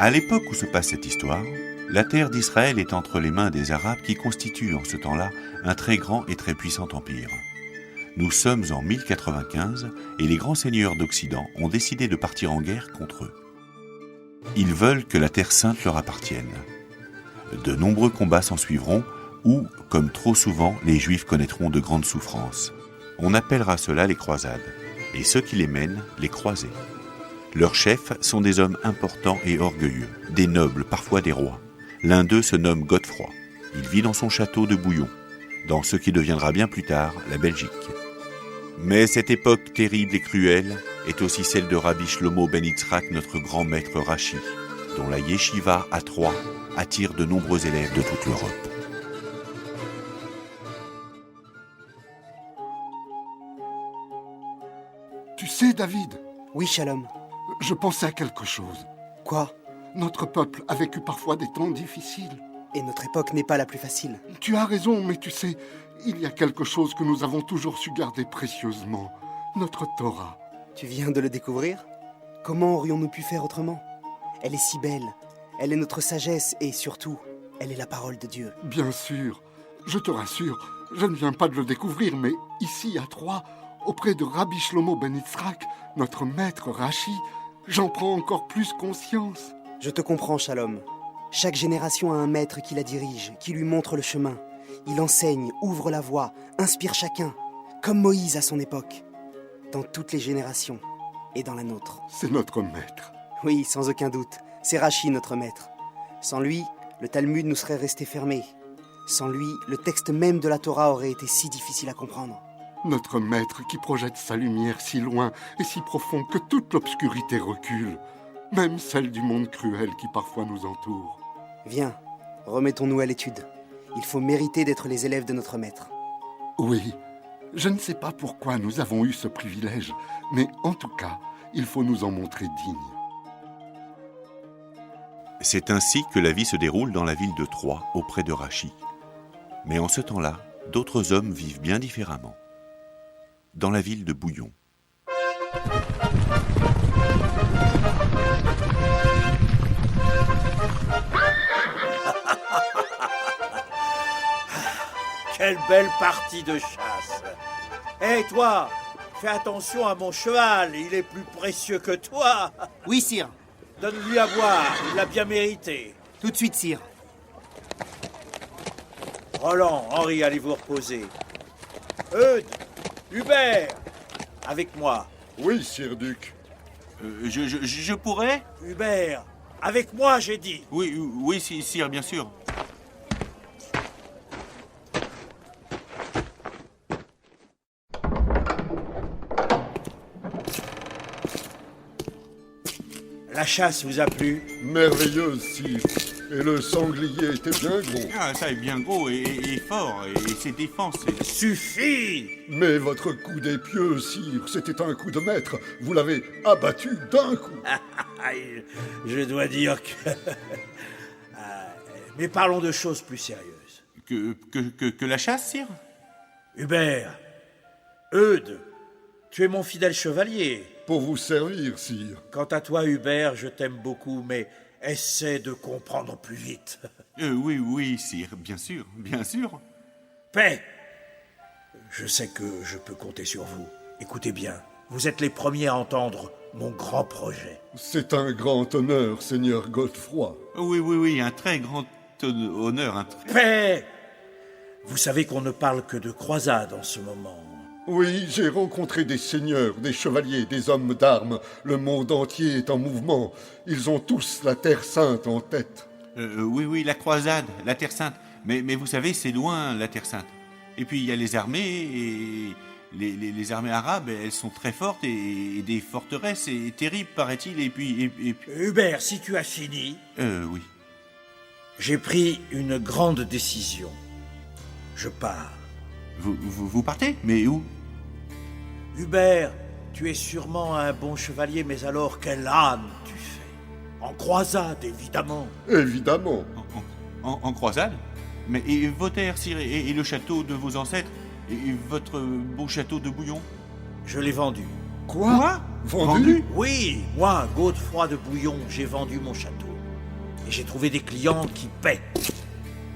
À l'époque où se passe cette histoire, la terre d'Israël est entre les mains des Arabes qui constituent en ce temps-là un très grand et très puissant empire. Nous sommes en 1095 et les grands seigneurs d'Occident ont décidé de partir en guerre contre eux. Ils veulent que la Terre Sainte leur appartienne. De nombreux combats s'ensuivront où, comme trop souvent, les Juifs connaîtront de grandes souffrances. On appellera cela les croisades, et ceux qui les mènent, les croisés. Leurs chefs sont des hommes importants et orgueilleux, des nobles, parfois des rois. L'un d'eux se nomme Godefroy. Il vit dans son château de Bouillon, dans ce qui deviendra bien plus tard la Belgique. Mais cette époque terrible et cruelle est aussi celle de Rabbi Shlomo ben Yitzhak, notre grand maître Rashi, dont la yeshiva à Troyes attire de nombreux élèves de toute l'Europe. Tu sais, David, Oui, Shalom. je pensais à quelque chose. Quoi? Notre peuple a vécu parfois des temps difficiles. Et notre époque n'est pas la plus facile. Tu as raison, mais tu sais, il y a quelque chose que nous avons toujours su garder précieusement. Notre Torah. Tu viens de le découvrir? Comment aurions-nous pu faire autrement? Elle est si belle. Elle est notre sagesse et surtout, elle est la parole de Dieu. Bien sûr, je te rassure, je ne viens pas de le découvrir, mais ici à Troyes, auprès de Rabbi Shlomo ben Yitzhak, notre maître Rashi, j'en prends encore plus conscience. Je te comprends, Shalom. Chaque génération a un maître qui la dirige, qui lui montre le chemin. Il enseigne, ouvre la voie, inspire chacun, comme Moïse à son époque. Dans toutes les générations et dans la nôtre. C'est notre maître. Oui, sans aucun doute. C'est Rashi, notre maître. Sans lui, le Talmud nous serait resté fermé. Sans lui, le texte même de la Torah aurait été si difficile à comprendre. Notre maître qui projette sa lumière si loin et si profond que toute l'obscurité recule, même celle du monde cruel qui parfois nous entoure. Viens, remettons-nous à l'étude. Il faut mériter d'être les élèves de notre maître. Oui, je ne sais pas pourquoi nous avons eu ce privilège, mais en tout cas, il faut nous en montrer dignes. C'est ainsi que la vie se déroule dans la ville de Troyes, auprès de Rachi. Mais en ce temps-là, d'autres hommes vivent bien différemment. Dans la ville de Bouillon. Quelle belle partie de chasse! Hé, toi! Fais attention à mon cheval, il est plus précieux que toi! Oui, sire. Donne-lui à boire, il l'a bien mérité. Tout de suite, sire. Roland, Henri, allez vous reposer. Eudes, Hubert, avec moi. Oui, sire Duc. Je pourrais? Hubert, avec moi, j'ai dit. Oui, sire, bien sûr. La chasse vous a plu? Merveilleuse, sire. Et le sanglier était bien gros. Ah, ça est bien gros et fort, et ses défenses... Suffit! Mais votre coup d'épieu, sire, c'était un coup de maître. Vous l'avez abattu d'un coup. Je dois dire que... Mais parlons de choses plus sérieuses. Que la chasse, sire? Hubert, Eudes, tu es mon fidèle chevalier. Pour vous servir, sire. Quant à toi, Hubert, je t'aime beaucoup, mais essaie de comprendre plus vite. Oui, sire, bien sûr. Paix! Je sais que je peux compter sur vous. Écoutez bien, vous êtes les premiers à entendre mon grand projet. C'est un grand honneur, seigneur Godefroy. Oui, un très grand honneur. Paix! Vous savez qu'on ne parle que de croisade en ce moment. Oui, j'ai rencontré des seigneurs, des chevaliers, des hommes d'armes. Le monde entier est en mouvement. Ils ont tous la Terre Sainte en tête. Oui, la croisade, la Terre Sainte. Mais vous savez, c'est loin, la Terre Sainte. Et puis, il y a les armées, et les armées arabes, elles sont très fortes, et des forteresses, et terribles, paraît-il, et puis... Hubert, si tu as fini... Oui. J'ai pris une grande décision. Je pars. Vous partez? Mais où? Hubert, tu es sûrement un bon chevalier, mais alors quel âne tu fais? En croisade, évidemment. Évidemment. En croisade? Mais et vos terres, sire, et le château de vos ancêtres? Et votre beau château de Bouillon? Je l'ai vendu. Quoi? Vendu? Oui, moi, Godefroy de Bouillon, j'ai vendu mon château. et j'ai trouvé des clients qui paient.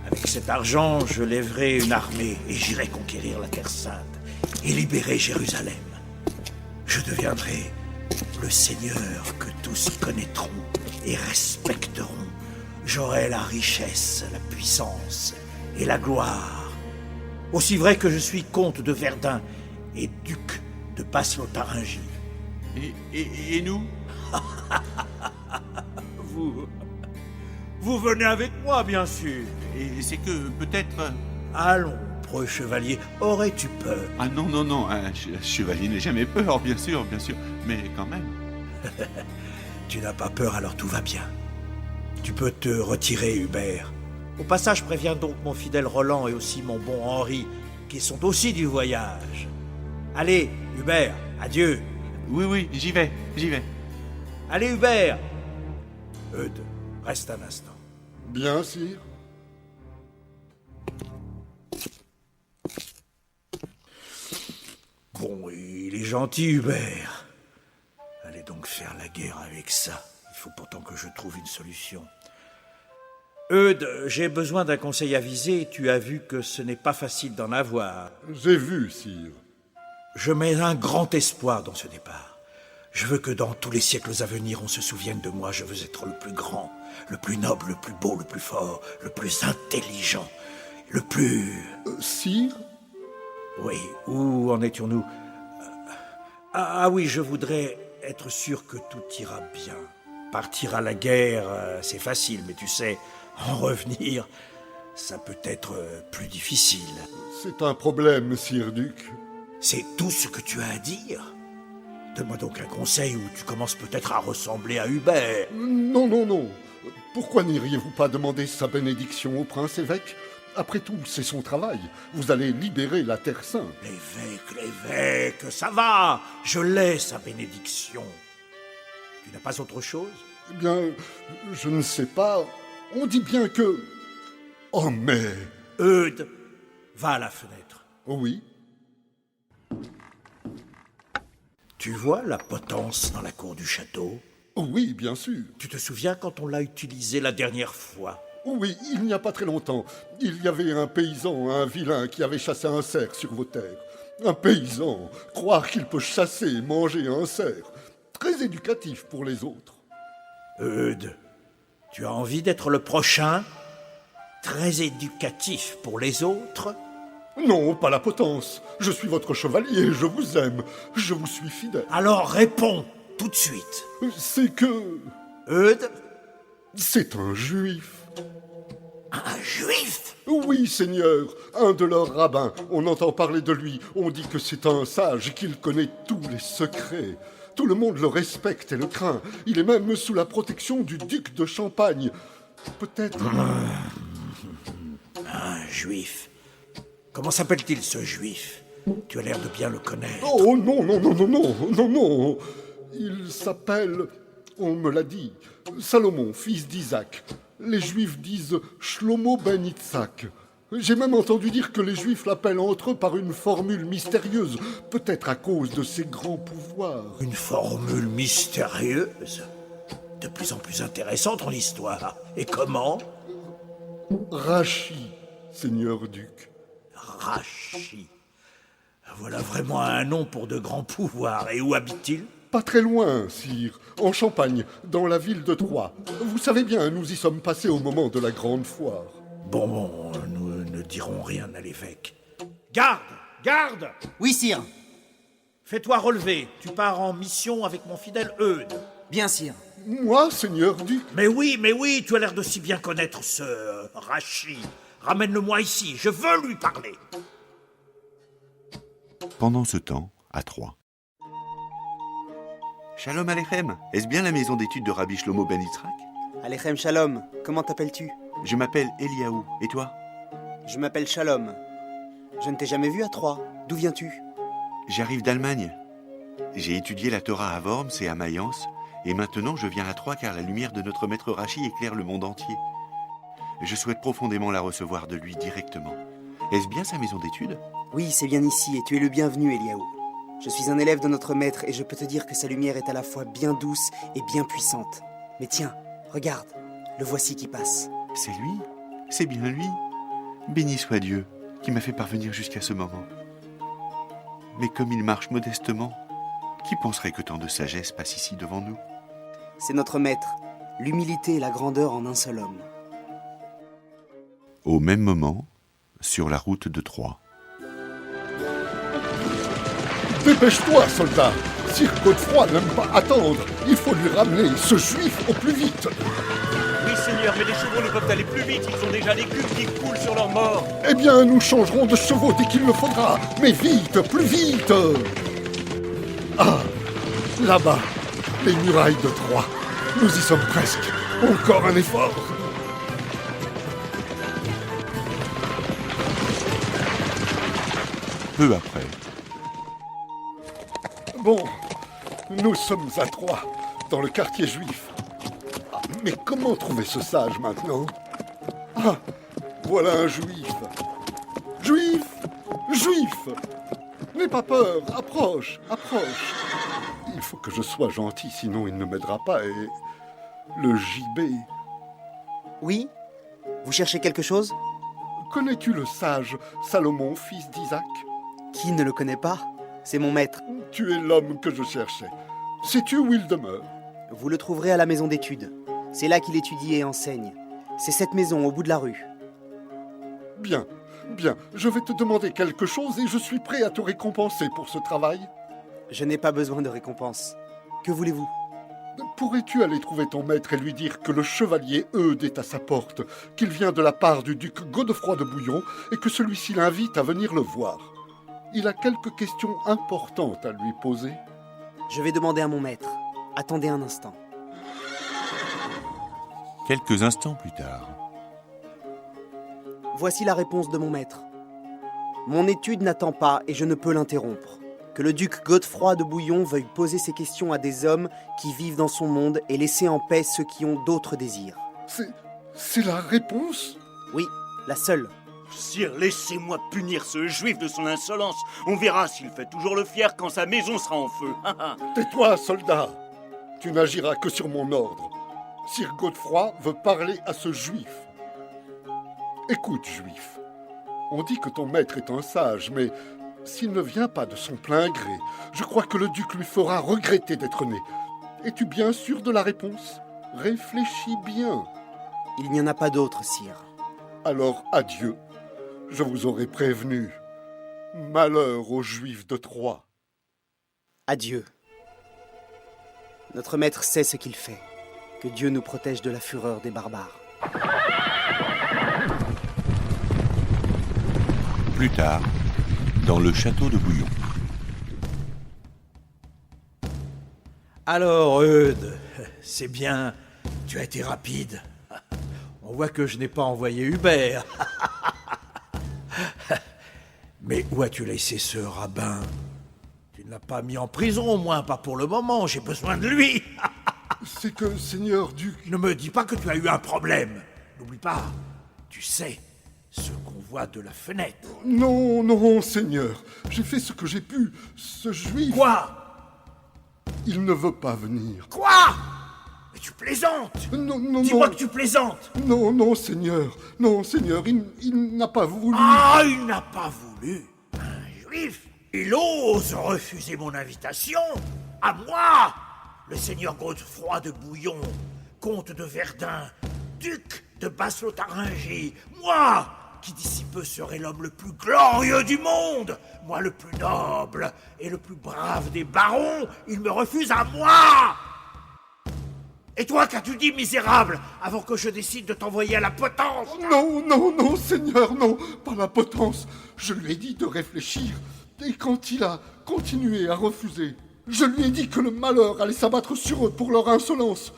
Avec cet argent, je lèverai une armée et j'irai conquérir la Terre Sainte et libérer Jérusalem. Je deviendrai le Seigneur que tous connaîtront et respecteront. J'aurai la richesse, la puissance et la gloire. Aussi vrai que je suis comte de Verdun et duc de Basse-Lotharingie. Et nous? Vous venez avec moi, bien sûr. Et c'est que peut-être... Allons, preux chevalier, aurais-tu peur? Ah non, un chevalier n'a jamais peur, bien sûr, mais quand même. Tu n'as pas peur, alors tout va bien. Tu peux te retirer, Hubert. Au passage, préviens donc mon fidèle Roland et aussi mon bon Henri, qui sont aussi du voyage. Allez, Hubert, adieu. Oui, j'y vais. Allez, Hubert. Eudes, reste un instant. Bien, sire. Bon, il est gentil, Hubert. Allez donc faire la guerre avec ça. Il faut pourtant que je trouve une solution. Eudes, j'ai besoin d'un conseil avisé. Tu as vu que ce n'est pas facile d'en avoir. J'ai vu, sire. Je mets un grand espoir dans ce départ. Je veux que dans tous les siècles à venir, on se souvienne de moi. Je veux être le plus grand, le plus noble, le plus beau, le plus fort, le plus intelligent, le plus... Sire? Oui, où en étions-nous? Ah oui, je voudrais être sûr que tout ira bien. Partir à la guerre, c'est facile, mais tu sais, en revenir, ça peut être plus difficile. C'est un problème, sire duc. C'est tout ce que tu as à dire? Donne-moi donc un conseil où tu commences peut-être à ressembler à Hubert. Non. Pourquoi n'iriez-vous pas demander sa bénédiction au prince-évêque? Après tout, c'est son travail. Vous allez libérer la Terre Sainte. L'évêque, ça va. Je l'ai, sa bénédiction. Tu n'as pas autre chose? Eh bien, je ne sais pas. On dit bien que... Oh, mais... Eudes, va à la fenêtre. Oh oui. Tu vois la potence dans la cour du château? Oh oui, bien sûr. Tu te souviens quand on l'a utilisé la dernière fois? Oh oui, il n'y a pas très longtemps, il y avait un paysan, un vilain, qui avait chassé un cerf sur vos terres. Un paysan, croire qu'il peut chasser et manger un cerf. Très éducatif pour les autres. Eudes, tu as envie d'être le prochain? Très éducatif pour les autres? Non, pas la potence. Je suis votre chevalier, je vous aime, je vous suis fidèle. Alors réponds, tout de suite. C'est que... Eudes? C'est un juif. Un juif? Oui, Seigneur, un de leurs rabbins. On entend parler de lui. On dit que c'est un sage, qu'il connaît tous les secrets. Tout le monde le respecte et le craint. Il est même sous la protection du duc de Champagne. Peut-être... Un juif. Comment s'appelle-t-il, ce juif? Tu as l'air de bien le connaître. Oh non. Il s'appelle, on me l'a dit, Salomon, fils d'Isaac. Les Juifs disent Shlomo ben Yitzhak. J'ai même entendu dire que les Juifs l'appellent entre eux par une formule mystérieuse, peut-être à cause de ses grands pouvoirs. Une formule mystérieuse? De plus en plus intéressante en histoire. Et comment? Rachi, Seigneur duc. Rachi. Voilà vraiment un nom pour de grands pouvoirs. Et où habite-t-il? Pas très loin, sire, en Champagne, dans la ville de Troyes. Vous savez bien, nous y sommes passés au moment de la grande foire. Bon, nous ne dirons rien à l'évêque. Garde! Oui, sire. Fais-toi relever. Tu pars en mission avec mon fidèle Eudes. Bien, sire. Moi, Seigneur duc? Mais oui, tu as l'air de si bien connaître ce Rachi. Ramène-le-moi ici, je veux lui parler. Pendant ce temps, à Troyes. Shalom Aleichem, est-ce bien la maison d'études de Rabbi Shlomo ben Yitzhak? Alechem Shalom, comment t'appelles-tu? Je m'appelle Eliaou, et toi? Je m'appelle Shalom. Je ne t'ai jamais vu à Troyes. D'où viens-tu? J'arrive d'Allemagne. J'ai étudié la Torah à Worms et à Mayence, et maintenant je viens à Troyes car la lumière de notre maître Rachi éclaire le monde entier. Je souhaite profondément la recevoir de lui directement. Est-ce bien sa maison d'études? Oui, c'est bien ici, et tu es le bienvenu, Eliaou. Je suis un élève de notre maître, et je peux te dire que sa lumière est à la fois bien douce et bien puissante. Mais tiens, regarde, Le voici qui passe. C'est lui? C'est bien lui? Béni soit Dieu qui m'a fait parvenir jusqu'à ce moment. Mais comme il marche modestement, qui penserait que tant de sagesse passe ici devant nous? C'est notre maître, l'humilité et la grandeur en un seul homme. Au même moment, sur la route de Troie. Dépêche-toi, soldat. Sire Godefroy n'aime pas attendre. Il faut lui ramener ce juif au plus vite. Oui, Seigneur, mais les chevaux ne peuvent aller plus vite. Ils ont déjà les cubes qui coulent sur leurs morts. Eh bien, nous changerons de chevaux dès qu'il le faudra. Mais vite, plus vite. Ah, là-bas, les murailles de Troie. Nous y sommes presque. Encore un effort. Peu après, Bon, nous sommes à Troie, dans le quartier juif. Ah, mais comment trouver ce sage maintenant? Ah, voilà un juif. Juif! Juif! N'aie pas peur, approche, approche. Il faut que je sois gentil, sinon il ne m'aidera pas et... Le gibet... Oui? Vous cherchez quelque chose? Connais-tu le sage Salomon, fils d'Isaac? Qui ne le connaît pas? C'est mon maître. Tu es l'homme que je cherchais. Sais-tu où il demeure? Vous le trouverez à la maison d'études. C'est là qu'il étudie et enseigne. C'est cette maison au bout de la rue. Bien, bien. Je vais te demander quelque chose et je suis prêt à te récompenser pour ce travail. Je n'ai pas besoin de récompense. Que voulez-vous? Pourrais-tu aller trouver ton maître et lui dire que le chevalier Eudes est à sa porte, qu'il vient de la part du duc Godefroy de Bouillon et que celui-ci l'invite à venir le voir? Il a quelques questions importantes à lui poser. Je vais demander à mon maître. Attendez un instant. quelques instants plus tard. Voici la réponse de mon maître. Mon étude n'attend pas et je ne peux l'interrompre. Que le duc Godefroy de Bouillon veuille poser ses questions à des hommes qui vivent dans son monde et laisser en paix ceux qui ont d'autres désirs. C'est la réponse? Oui, la seule. Sire, laissez-moi punir ce juif de son insolence. On verra s'il fait toujours le fier quand sa maison sera en feu. Tais-toi, soldat. Tu n'agiras que sur mon ordre. Sire Godefroy veut parler à ce juif. Écoute, juif. On dit que ton maître est un sage, mais s'il ne vient pas de son plein gré, je crois que le duc lui fera regretter d'être né. Es-tu bien sûr de la réponse? Réfléchis bien. Il n'y en a pas d'autre, sire. Alors, adieu. Je vous aurais prévenu. Malheur aux Juifs de Troie. Adieu. Notre maître sait ce qu'il fait. Que Dieu nous protège de la fureur des barbares. Plus tard, dans le château de Bouillon. Alors, Eudes, c'est bien, tu as été rapide. On voit que je n'ai pas envoyé Hubert. Mais où as-tu laissé ce rabbin? Tu ne l'as pas mis en prison, au moins pas pour le moment, j'ai besoin de lui. C'est que, Seigneur Duc... Ne me dis pas que tu as eu un problème. N'oublie pas, tu sais, ce qu'on voit de la fenêtre. Non, non, Seigneur. J'ai fait ce que j'ai pu. Ce juif... Quoi? Il ne veut pas venir. Quoi? Mais tu plaisantes. Non, non, Dis-moi non. que tu plaisantes. Non, non, Seigneur. Non, Seigneur, il n'a pas voulu. Ah, il n'a pas voulu. Un juif. Il ose refuser mon invitation. À moi, le seigneur Godefroy de Bouillon, comte de Verdun, duc de Basse-Lotharingie. Moi, qui d'ici peu serai l'homme le plus glorieux du monde. Moi, le plus noble et le plus brave des barons. Il me refuse à moi. Et toi, qu'as-tu dit, misérable, avant que je décide de t'envoyer à la potence? Non, non, non, Seigneur, non. Pas la potence. Je lui ai dit de réfléchir. Et quand il a continué à refuser, je lui ai dit que le malheur allait s'abattre sur eux pour leur insolence.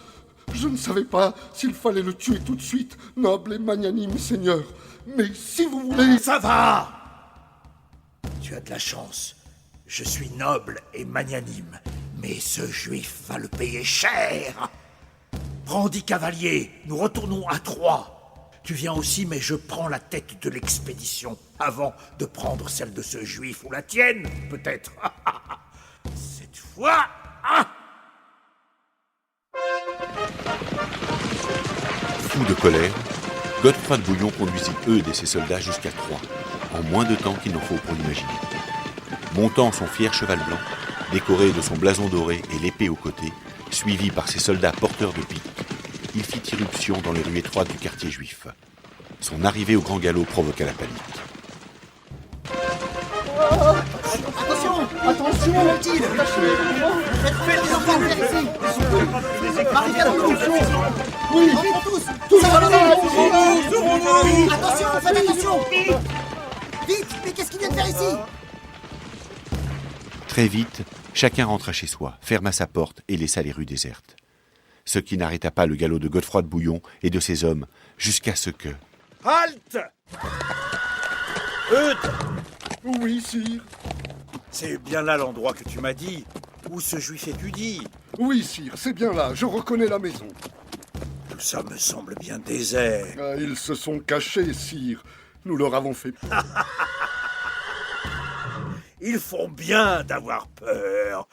Je ne savais pas s'il fallait le tuer tout de suite, noble et magnanime Seigneur. Mais si vous voulez... Ça va! Tu as de la chance. Je suis noble et magnanime, mais ce juif va le payer cher. Prends 10 cavaliers, nous retournons à Troie. Tu viens aussi, mais je prends la tête de l'expédition avant de prendre celle de ce juif ou la tienne, peut-être. Cette fois... Fou de colère, Godefroy de Bouillon conduisit Eudes et ses soldats jusqu'à Troyes, en moins de temps qu'il n'en faut pour l'imaginer. Montant son fier cheval blanc, décoré de son blason doré et l'épée au côté, suivi par ses soldats porteurs de piques, il fit irruption dans les rues étroites du quartier juif. Son arrivée au grand galop provoqua la panique. Vite, mais qu'est-ce qu'il vient de faire ici? Très vite, chacun rentra chez soi, ferma sa porte et laissa les rues désertes. Ce qui n'arrêta pas le galop de Godefroy de Bouillon et de ses hommes, jusqu'à ce que... Halte! Eudes! Oui, sire. C'est bien là l'endroit que tu m'as dit, où ce juif étudie. Oui, sire, c'est bien là, je reconnais la maison. Tout ça me semble bien désert. Ah, ils se sont cachés, sire. Nous leur avons fait... Ils font bien d'avoir peur.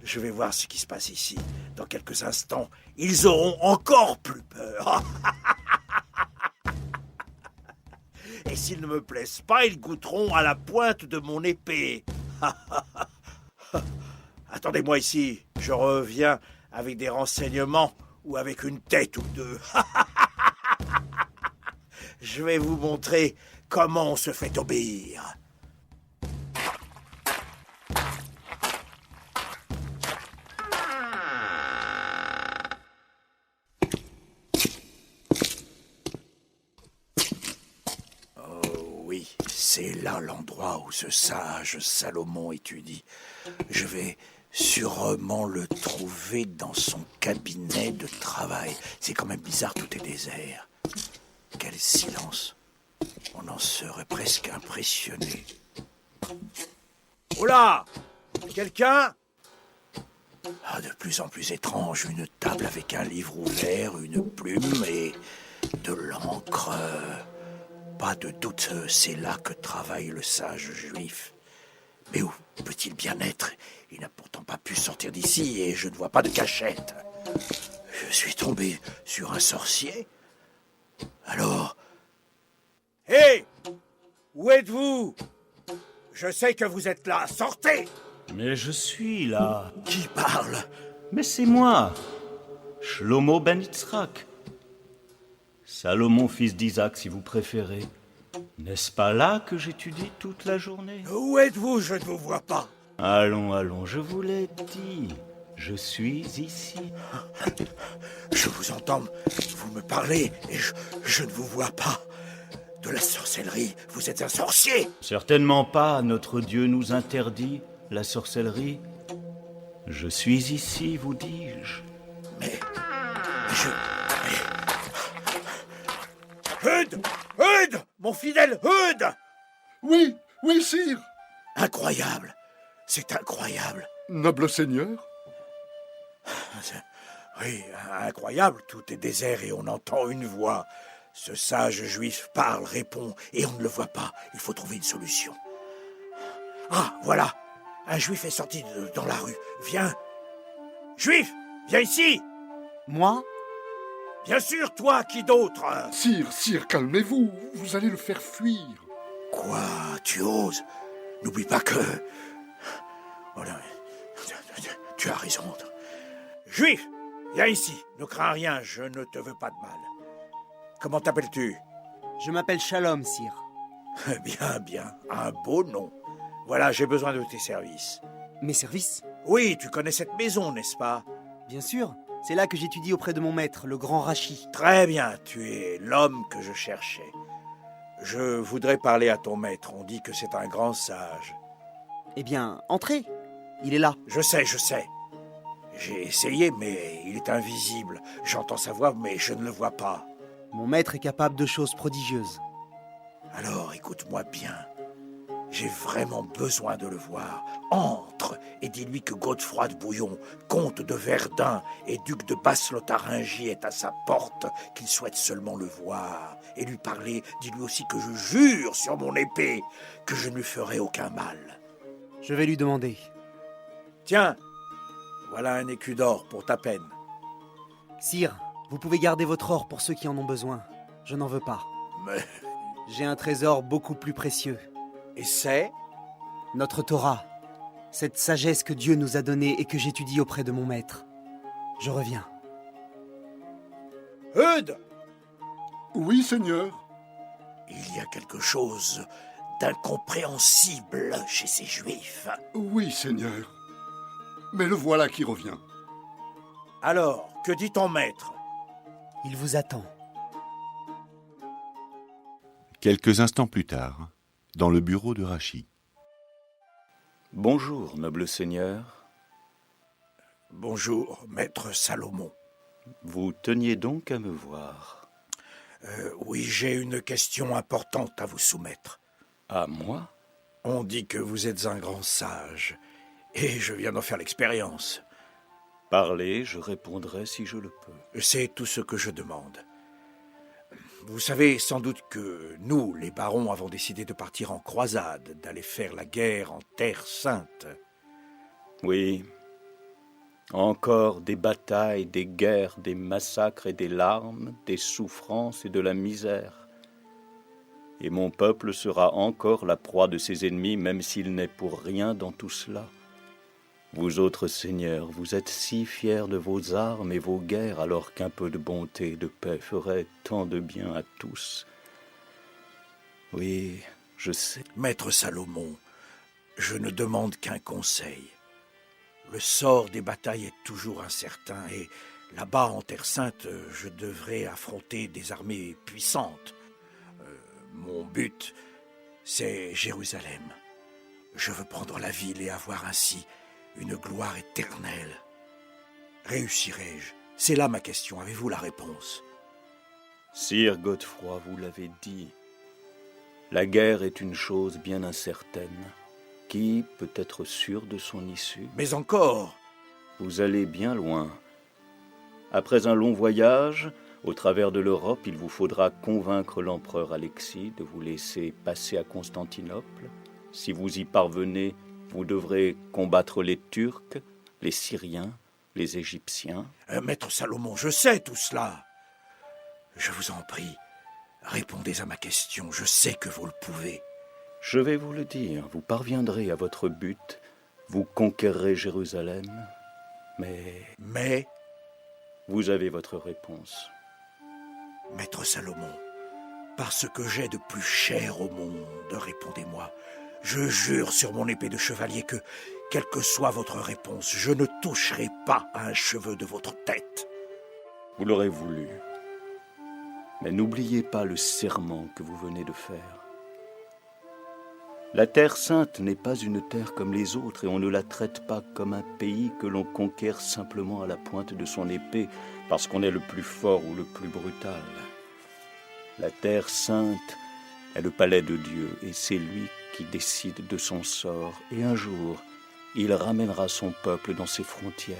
Je vais voir ce qui se passe ici. Dans quelques instants, ils auront encore plus peur. Et s'ils ne me plaisent pas, ils goûteront à la pointe de mon épée. Attendez-moi ici, je reviens avec des renseignements ou avec une tête ou deux. Je vais vous montrer comment on se fait obéir. Oui, c'est là l'endroit où ce sage Salomon étudie. Je vais sûrement le trouver dans son cabinet de travail. C'est quand même bizarre, tout est désert. Quel silence. On en serait presque impressionné. Oh là! Quelqu'un? Ah, de plus en plus étrange, une table avec un livre ouvert, une plume et de l'encre. Pas de doute, c'est là que travaille le sage juif. Mais où peut-il bien être? Il n'a pourtant pas pu sortir d'ici et je ne vois pas de cachette. Je suis tombé sur un sorcier. Alors... Hé! Où êtes-vous? Je sais que vous êtes là, sortez! Mais je suis là. Qui parle? Mais c'est moi, Shlomo ben Yitzhak. Salomon, fils d'Isaac, si vous préférez. N'est-ce pas là que j'étudie toute la journée? Où êtes-vous? Je ne vous vois pas. Allons, allons, je vous l'ai dit. Je suis ici. Je vous entends, vous me parlez et je ne vous vois pas. De la sorcellerie, vous êtes un sorcier. Certainement pas, notre Dieu nous interdit la sorcellerie. Je suis ici, vous dis-je. Mais... Eudes! Eudes! Mon fidèle Eudes! Oui, oui, sire. Incroyable! C'est incroyable! Noble seigneur. Oui, incroyable, tout est désert et on entend une voix. Ce sage juif parle, répond, et on ne le voit pas. Il faut trouver une solution. Ah, voilà! Un juif est sorti dans la rue. Viens! Juif! Viens ici! Moi? Bien sûr, toi, qui d'autre? Sire, sire, calmez-vous. Vous allez le faire fuir. Quoi? Tu oses? N'oublie pas que... Voilà. Tu as raison. Juif! Viens ici. Ne crains rien, je ne te veux pas de mal. Comment t'appelles-tu? Je m'appelle Shalom, sire. Bien, bien. Un beau nom. Voilà, j'ai besoin de tes services. Mes services? Oui, tu connais cette maison, n'est-ce pas? Bien sûr. C'est là que j'étudie auprès de mon maître, le grand Rachi. Très bien, tu es l'homme que je cherchais. Je voudrais parler à ton maître. On dit que c'est un grand sage. Eh bien, entrez. Il est là. Je sais. J'ai essayé, mais il est invisible. J'entends sa voix, mais je ne le vois pas. Mon maître est capable de choses prodigieuses. Alors, écoute-moi bien. J'ai vraiment besoin de le voir. Entre et dis-lui que Godefroy de Bouillon, comte de Verdun et duc de Basse-Lotharingie est à sa porte, qu'il souhaite seulement le voir. Et lui parler, dis-lui aussi que je jure sur mon épée que je ne lui ferai aucun mal. Je vais lui demander. Tiens, voilà un écu d'or pour ta peine. Sire, Vous pouvez garder votre or pour ceux qui en ont besoin. Je n'en veux pas. Mais... J'ai un trésor beaucoup plus précieux. Et c'est? Notre Torah. Cette sagesse que Dieu nous a donnée et que j'étudie auprès de mon maître. Je reviens. Eudes! Oui, Seigneur. Il y a quelque chose d'incompréhensible chez ces Juifs. Oui, Seigneur. Mais le voilà qui revient. Alors, que dit ton maître? Il vous attend. Quelques instants plus tard, dans le bureau de Rachi. Bonjour, noble seigneur. Bonjour, maître Salomon. Vous teniez donc à me voir. Oui, j'ai une question importante à vous soumettre. À moi? On dit que vous êtes un grand sage, et je viens d'en faire l'expérience. Parlez, je répondrai si je le peux. C'est tout ce que je demande. Vous savez sans doute que nous, les barons, avons décidé de partir en croisade, d'aller faire la guerre en Terre Sainte. Oui. Encore des batailles, des guerres, des massacres et des larmes, des souffrances et de la misère. Et mon peuple sera encore la proie de ses ennemis, même s'il n'est pour rien dans tout cela. Vous autres seigneurs, vous êtes si fiers de vos armes et vos guerres, alors qu'un peu de bonté et de paix ferait tant de bien à tous. Oui, je sais. Maître Salomon, je ne demande qu'un conseil. Le sort des batailles est toujours incertain et là-bas en Terre Sainte, je devrais affronter des armées puissantes. Mon but, c'est Jérusalem. Je veux prendre la ville et avoir ainsi une gloire éternelle. Réussirai-je? C'est là ma question. Avez-vous la réponse? Sire Godefroy, vous l'avez dit. La guerre est une chose bien incertaine. Qui peut être sûr de son issue? Mais encore! Vous allez bien loin. Après un long voyage, au travers de l'Europe, il vous faudra convaincre l'empereur Alexis de vous laisser passer à Constantinople. Si vous y parvenez, vous devrez combattre les Turcs, les Syriens, les Égyptiens. Maître Salomon, je sais tout cela. Je vous en prie, répondez à ma question. Je sais que vous le pouvez. Je vais vous le dire, vous parviendrez à votre but, vous conquérerez Jérusalem, mais... Vous avez votre réponse. Maître Salomon, par ce que j'ai de plus cher au monde, répondez-moi. Je jure sur mon épée de chevalier que, quelle que soit votre réponse, je ne toucherai pas à un cheveu de votre tête. Vous l'aurez voulu. Mais n'oubliez pas le serment que vous venez de faire. La Terre Sainte n'est pas une terre comme les autres et on ne la traite pas comme un pays que l'on conquiert simplement à la pointe de son épée parce qu'on est le plus fort ou le plus brutal. La Terre Sainte est le palais de Dieu et c'est lui qui décide de son sort et un jour, il ramènera son peuple dans ses frontières.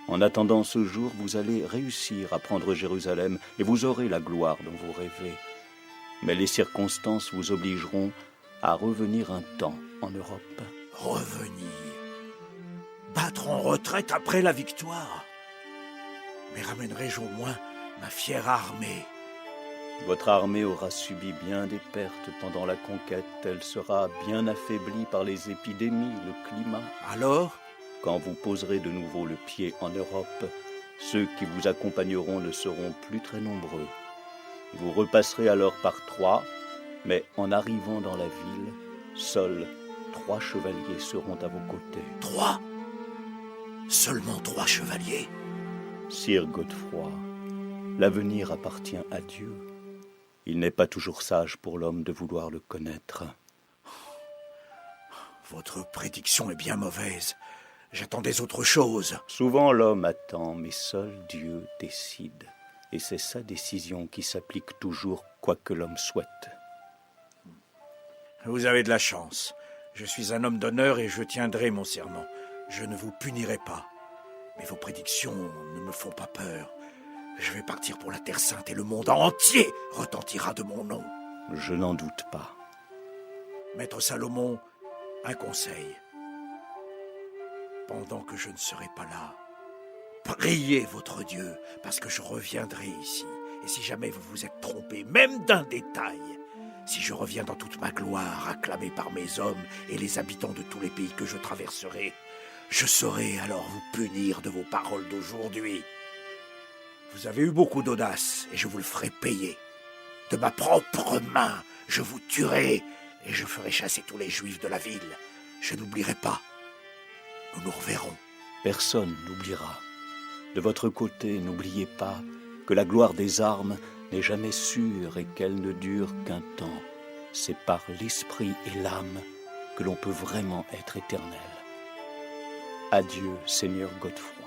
En attendant ce jour, vous allez réussir à prendre Jérusalem et vous aurez la gloire dont vous rêvez. Mais les circonstances vous obligeront à revenir un temps en Europe. Revenir? Battre en retraite après la victoire? Mais ramènerai-je au moins ma fière armée? Votre armée aura subi bien des pertes pendant la conquête. Elle sera bien affaiblie par les épidémies, le climat. Alors? Quand vous poserez de nouveau le pied en Europe, ceux qui vous accompagneront ne seront plus très nombreux. Vous repasserez alors par Troie, mais en arrivant dans la ville, seuls 3 chevaliers seront à vos côtés. 3? Seulement 3 chevaliers? Sire Godefroy, l'avenir appartient à Dieu. Il n'est pas toujours sage pour l'homme de vouloir le connaître. Votre prédiction est bien mauvaise. J'attendais autre chose. Souvent l'homme attend, mais seul Dieu décide. Et c'est sa décision qui s'applique toujours, quoi que l'homme souhaite. Vous avez de la chance. Je suis un homme d'honneur et je tiendrai mon serment. Je ne vous punirai pas. Mais vos prédictions ne me font pas peur. Je vais partir pour la Terre Sainte et le monde entier retentira de mon nom. Je n'en doute pas. Maître Salomon, un conseil. Pendant que je ne serai pas là, Priez votre Dieu, parce que je reviendrai ici. Et si jamais vous vous êtes trompé, même d'un détail, si je reviens dans toute ma gloire, acclamé par mes hommes et les habitants de tous les pays que je traverserai, je saurai alors vous punir de vos paroles d'aujourd'hui. Vous avez eu beaucoup d'audace, et je vous le ferai payer. De ma propre main, je vous tuerai, et je ferai chasser tous les Juifs de la ville. Je n'oublierai pas. Nous nous reverrons. Personne n'oubliera. De votre côté, n'oubliez pas que la gloire des armes n'est jamais sûre et qu'elle ne dure qu'un temps. C'est par l'esprit et l'âme que l'on peut vraiment être éternel. Adieu, Seigneur Godefroy.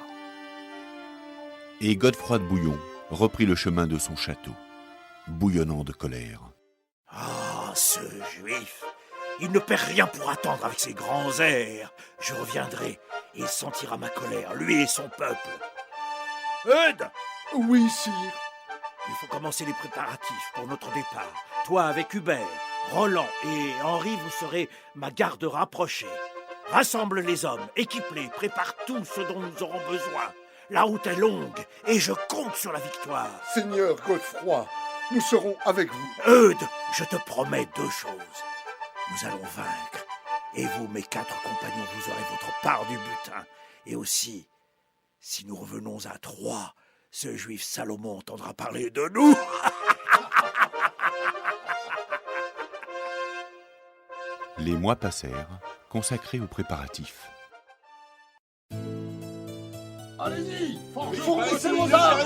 Et Godefroy de Bouillon reprit le chemin de son château, bouillonnant de colère. Ah, ce Juif! Il ne perd rien pour attendre avec ses grands airs. Je reviendrai et il sentira ma colère, lui et son peuple. Eudes! Oui, sire. Il faut commencer les préparatifs pour notre départ. Toi avec Hubert, Roland et Henri, vous serez ma garde rapprochée. Rassemble les hommes, équipe-les, prépare tout ce dont nous aurons besoin. La route est longue et je compte sur la victoire. Seigneur Godefroy, nous serons avec vous. Eudes, je te promets 2 choses. Nous allons vaincre. Et vous, mes 4 compagnons, vous aurez votre part du butin. Et aussi, si nous revenons à Troie, ce Juif Salomon entendra parler de nous. Les mois passèrent, consacrés aux préparatifs. Allez-y, fournissez vos armes.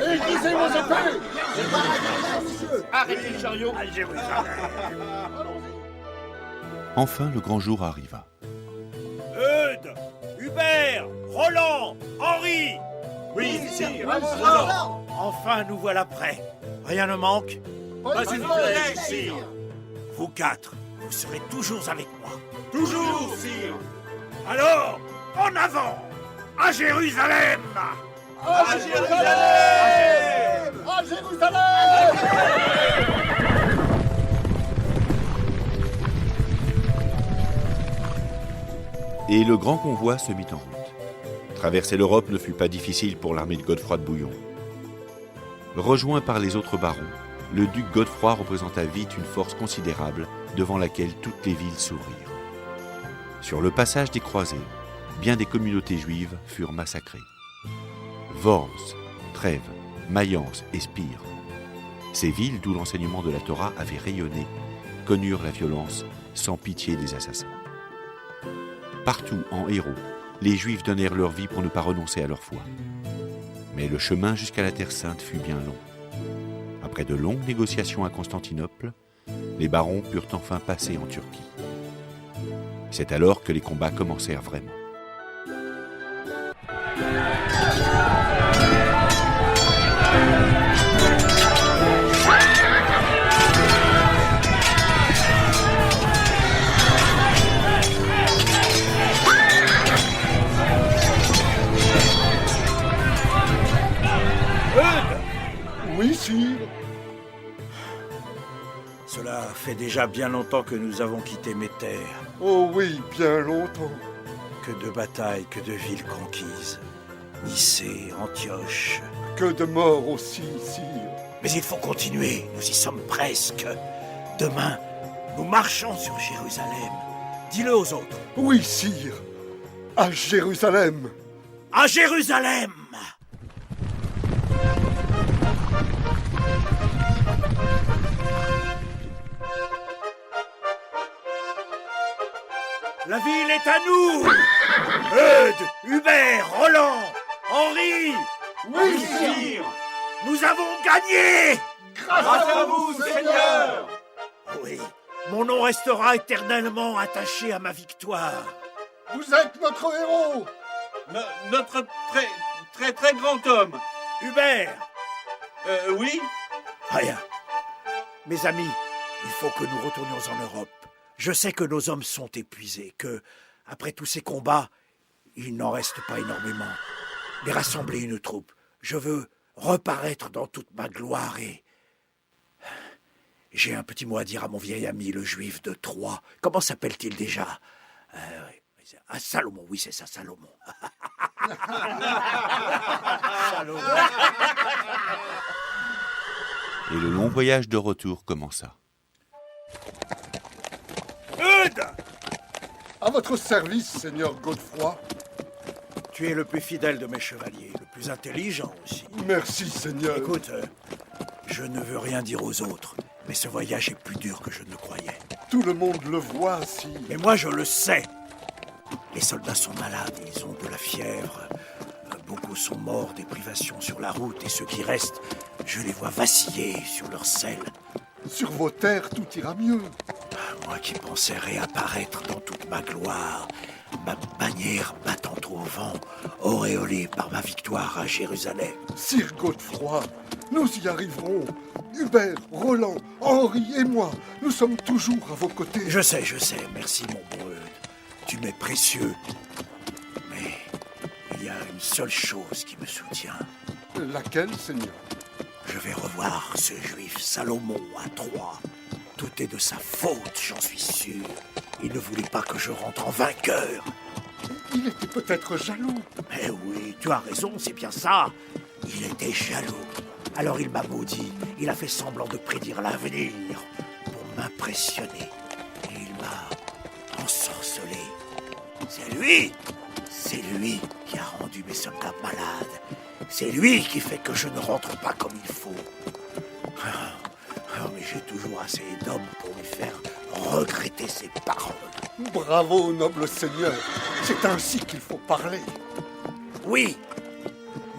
Aiguisez vos épées. Arrêtez le chariot à Jérusalem. Enfin, le grand jour arriva. Eudes, Hubert, Roland, Henri. Oui, sire. Enfin, nous voilà prêts. Rien ne manque. Pas une flèche, sire. Vous 4, vous serez toujours avec moi. Toujours, sire. Alors, en avant, à Jérusalem! À Jérusalem! À Jérusalem! Et le grand convoi se mit en route. Traverser l'Europe ne fut pas difficile pour l'armée de Godefroy de Bouillon. Rejoint par les autres barons, le duc Godefroy représenta vite une force considérable devant laquelle toutes les villes s'ouvrirent. Sur le passage des croisés, bien des communautés juives furent massacrées. Worms, Trèves, Mayence et Spire. Ces villes d'où l'enseignement de la Torah avait rayonné, connurent la violence sans pitié des assassins. Partout en héros, les Juifs donnèrent leur vie pour ne pas renoncer à leur foi. Mais le chemin jusqu'à la Terre Sainte fut bien long. Après de longues négociations à Constantinople, les barons purent enfin passer en Turquie. C'est alors que les combats commencèrent vraiment. Oui, sire. Cela fait déjà bien longtemps que nous avons quitté mes terres. Oh oui, bien longtemps. Que de batailles, que de villes conquises. Nicée, Antioche. Que de morts aussi, sire. Mais il faut continuer, nous y sommes presque. Demain, nous marchons sur Jérusalem. Dis-le aux autres. Oui, sire. À Jérusalem. À Jérusalem! La ville est à nous! Eudes, Hubert, Roland, Henri! Oui, sire. Nous avons gagné! Grâce à vous, Seigneur. Oui, mon nom restera éternellement attaché à ma victoire. Vous êtes notre héros. Notre très grand homme. Hubert! Oui. Rien. Mes amis, il faut que nous retournions en Europe. Je sais que nos hommes sont épuisés, que, après tous ces combats, il n'en reste pas énormément. Mais rassembler une troupe, je veux reparaître dans toute ma gloire et J'ai un petit mot à dire à mon vieil ami, le juif de Troie. Comment s'appelle-t-il déjà Salomon, oui, c'est ça, Salomon. Salomon. Et le long voyage de retour commença. Eudes! À votre service, Seigneur Godefroy. Tu es le plus fidèle de mes chevaliers, le plus intelligent aussi. Merci, Seigneur. Écoute, je ne veux rien dire aux autres, mais ce voyage est plus dur que je ne le croyais. Tout le monde le voit, sire. Mais moi, je le sais. Les soldats sont malades, ils ont de la fièvre. Beaucoup sont morts des privations sur la route, et ceux qui restent, je les vois vaciller sur leur selle. Sur vos terres, tout ira mieux. Moi qui pensais réapparaître dans toute ma gloire, ma bannière battant au vent, auréolée par ma victoire à Jérusalem. Sire Godefroy, nous y arriverons. Hubert, Roland, Henri et moi, nous sommes toujours à vos côtés. Je sais, merci mon bon Eudes. Tu m'es précieux. Mais il y a une seule chose qui me soutient. Laquelle, Seigneur? Je vais revoir ce juif Salomon à Troie. Tout est de sa faute, j'en suis sûr. Il ne voulait pas que je rentre en vainqueur. Il était peut-être jaloux. Mais oui, tu as raison, c'est bien ça. Il était jaloux. Alors il m'a maudit. Il a fait semblant de prédire l'avenir pour m'impressionner. Et il m'a ensorcelé. C'est lui qui a rendu mes soldats malades. C'est lui qui fait que je ne rentre pas comme il faut. Mais j'ai toujours assez d'hommes pour lui faire regretter ses paroles. Bravo, noble Seigneur. C'est ainsi qu'il faut parler. Oui,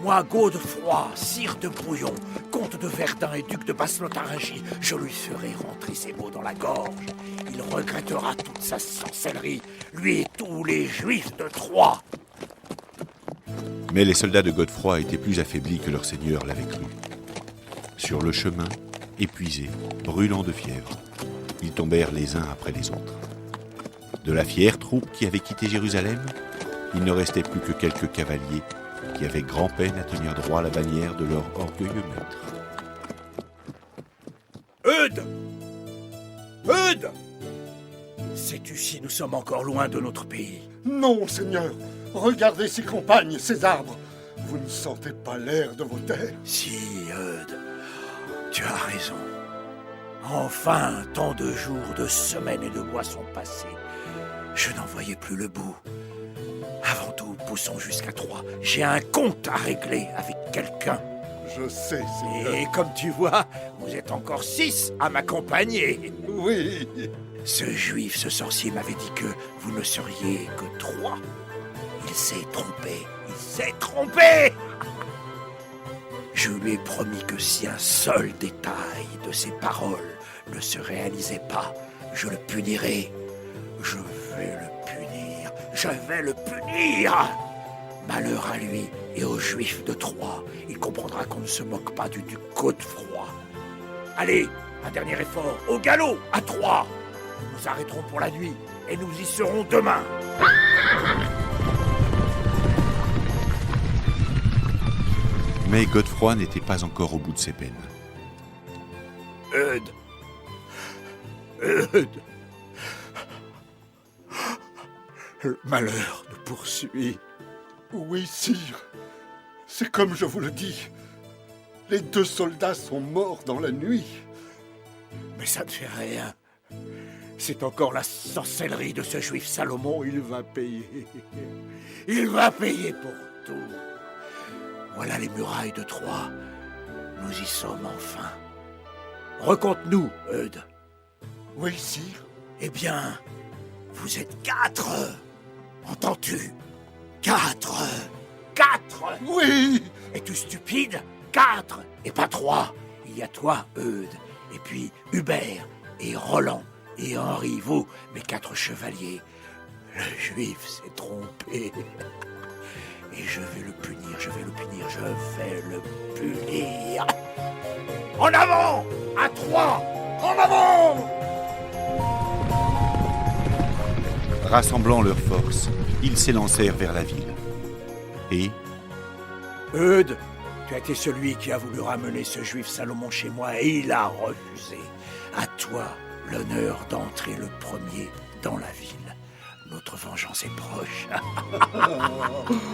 moi, Godefroy, sire de Brouillon, comte de Verdun et duc de Basse-Lotharingie, je lui ferai rentrer ces mots dans la gorge. Il regrettera toute sa sorcellerie, lui et tous les juifs de Troie. Mais les soldats de Godefroy étaient plus affaiblis que leur seigneur l'avait cru. Sur le chemin, épuisés, brûlants de fièvre, ils tombèrent les uns après les autres. De la fière troupe qui avait quitté Jérusalem, il ne restait plus que quelques cavaliers qui avaient grand-peine à tenir droit la bannière de leur orgueilleux maître. Eudes! Sais-tu si nous sommes encore loin de notre pays? Non, Seigneur. Regardez ces campagnes, ces arbres. Vous ne sentez pas l'air de vos terres? Si, Eudes, tu as raison. Enfin, tant de jours, de semaines et de mois sont passés. Je n'en voyais plus le bout. Avant tout, poussons jusqu'à Troie. J'ai un compte à régler avec quelqu'un. Je sais, Seigneur. Et comme tu vois, vous êtes encore 6 à m'accompagner. Oui. Ce juif, ce sorcier m'avait dit que vous ne seriez que 3. Il s'est trompé. Je lui ai promis que si un seul détail de ses paroles ne se réalisait pas, je le punirais. Je vais le punir. Malheur à lui et aux Juifs de Troie. Il comprendra qu'on ne se moque pas du duc Godefroy. Allez, un dernier effort, au galop, à Troie. Nous nous arrêterons pour la nuit et nous y serons demain. Mais Godefroy n'était pas encore au bout de ses peines. Eudes. Le malheur nous poursuit. Oui, sire. C'est comme je vous le dis. Les 2 soldats sont morts dans la nuit. Mais ça ne fait rien. C'est encore la sorcellerie de ce juif Salomon. Il va payer. Il va payer pour tout. Voilà les murailles de Troie. Nous y sommes enfin. Raconte-nous, Eudes. Oui, sire. Eh bien, vous êtes 4. Entends-tu? 4. Oui. Es-tu stupide? 4 et pas 3. Il y a toi, Eudes, et puis Hubert, et Roland, et Henri, vous, mes 4 chevaliers. Le juif s'est trompé. Et je vais le punir. En avant! À 3! En avant! Rassemblant leurs forces, ils s'élancèrent vers la ville. Et, Eudes, tu as été celui qui a voulu ramener ce juif Salomon chez moi et il a refusé. À toi l'honneur d'entrer le premier dans la ville. Notre vengeance est proche.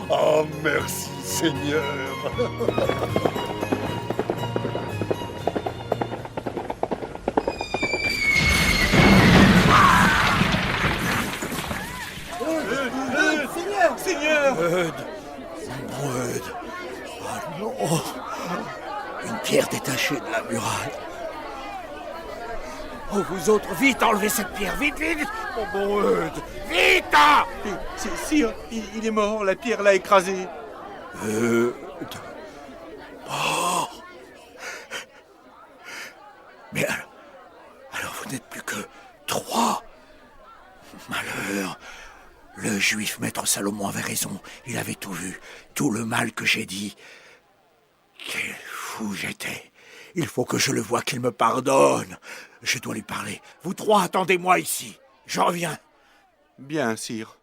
Oh, merci, Seigneur. Seigneur! Eudes, mon Eudes. Oh non! Une pierre détachée de la muraille. Oh, vous autres, vite, enlevez cette pierre, vite, vite! Mon bon Eudes, vite! Sire, il est mort, la pierre l'a écrasé. Eudes. Oh! Mais alors vous n'êtes plus que 3. Malheur. Le juif maître Salomon avait raison. Il avait tout vu, tout le mal que j'ai dit. Quel fou j'étais. Il faut que je le voie, qu'il me pardonne. Je dois lui parler. Vous 3, attendez-moi ici. Je reviens. Bien, sire.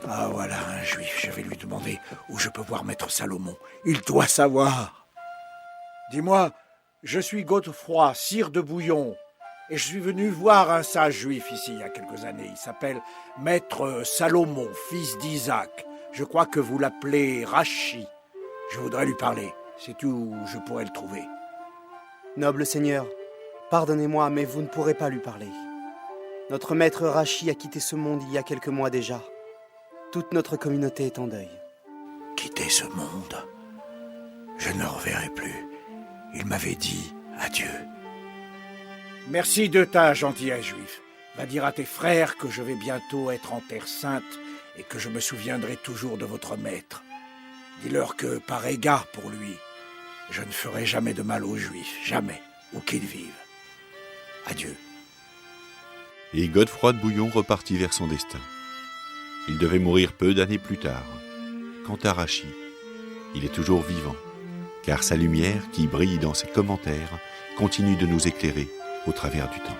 Ah, voilà un juif. Je vais lui demander où je peux voir maître Salomon. Il doit savoir. Dis-moi, je suis Godefroy, sire de Bouillon, et je suis venu voir un sage juif ici il y a quelques années. Il s'appelle maître Salomon, fils d'Isaac. Je crois que vous l'appelez Rachi. Je voudrais lui parler. Sais-tu où je pourrais le trouver? Noble seigneur, pardonnez-moi, mais vous ne pourrez pas lui parler. Notre maître Rachi a quitté ce monde il y a quelques mois déjà. Toute notre communauté est en deuil. Quitter ce monde? Je ne le reverrai plus. Il m'avait dit adieu. Merci de ta gentillesse, juif. Va dire à tes frères que je vais bientôt être en terre sainte et que je me souviendrai toujours de votre maître. Dis-leur que, par égard pour lui, je ne ferai jamais de mal aux juifs, jamais, où qu'ils vivent. Adieu. Et Godefroy de Bouillon repartit vers son destin. Il devait mourir peu d'années plus tard. Quant à Rachi, il est toujours vivant, car sa lumière, qui brille dans ses commentaires, continue de nous éclairer au travers du temps.